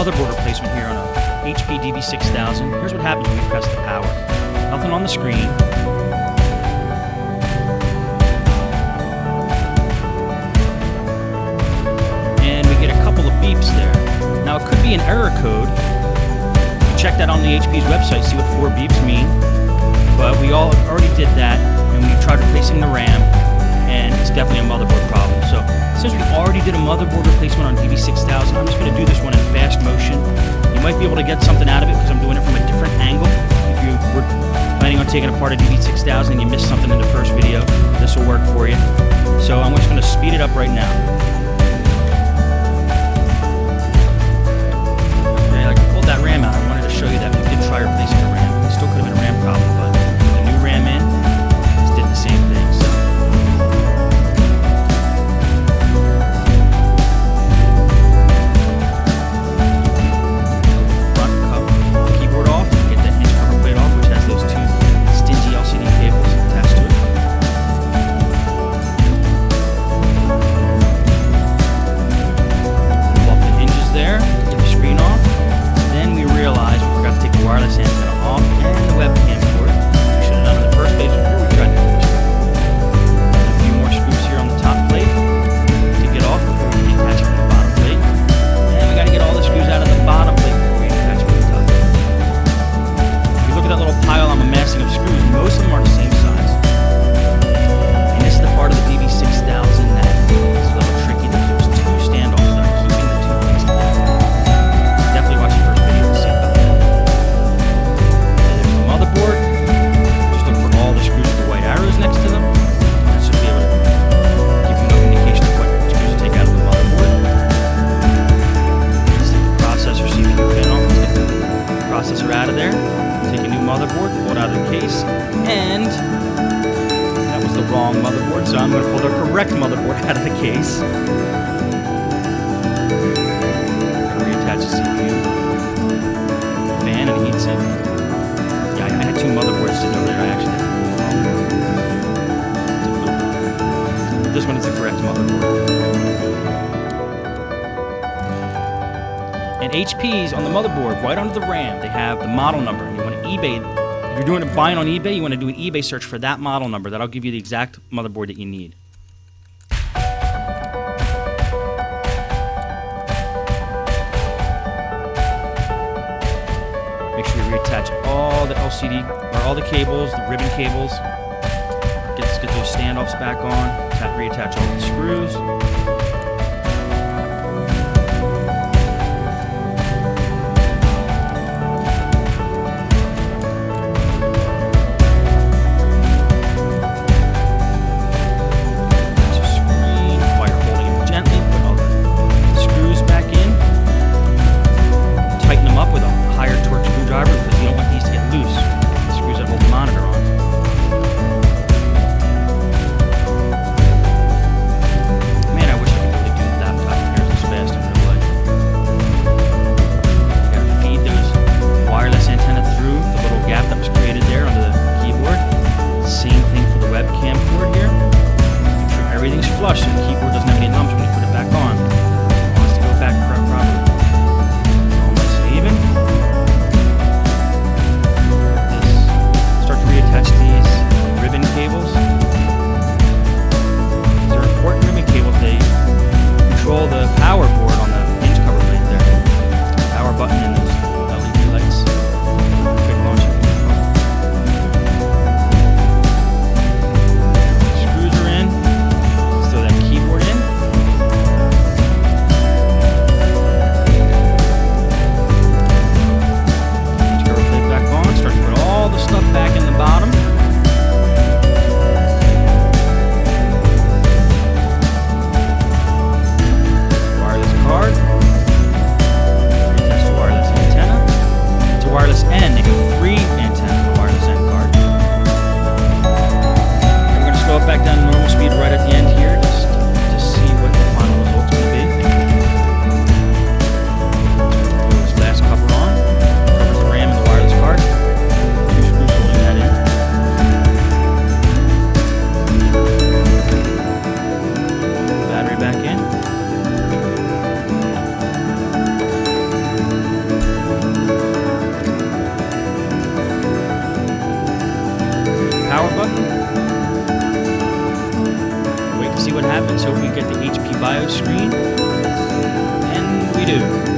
motherboard replacement here on a HP DV6000. Here's what happens when you press the power. Nothing on the screen. And we get a couple of beeps there. Now it could be an error code. You check that on the HP's website, see what 4 beeps mean. But we already did that, and we tried replacing the RAM, and it's definitely a motherboard problem. So since we already did a motherboard replacement on DV6000, I'm just going to do this one in fast motion. You might be able to get something out of it because I'm doing it from a different angle. If you were planning on taking apart a DV6000 and you missed something in the first video, this will work for you. So I'm just going to speed it up right now. Okay, I pulled that RAM out. I wanted to show you that we did try replacing the RAM. It still could have been a RAM problem, but the new RAM in just did the same thing. So out of there, take a new motherboard, pull it out of the case, and that was the wrong motherboard, so I'm going to pull the correct motherboard out of the case. Reattach the CPU, fan and heatsink. Yeah, I had 2 motherboards sitting over there. I actually had this one is the correct motherboard. And HP's on the motherboard, right under the RAM, they have the model number. You want to eBay. If you're doing a buying on eBay, you want to do an eBay search for that model number. That'll give you the exact motherboard that you need. Make sure you reattach all the LCD or all the cables, the ribbon cables. Get those standoffs back on. Reattach all the screws. power button. Wait to see what happens. Hope we get the HP BIOS screen. And we do.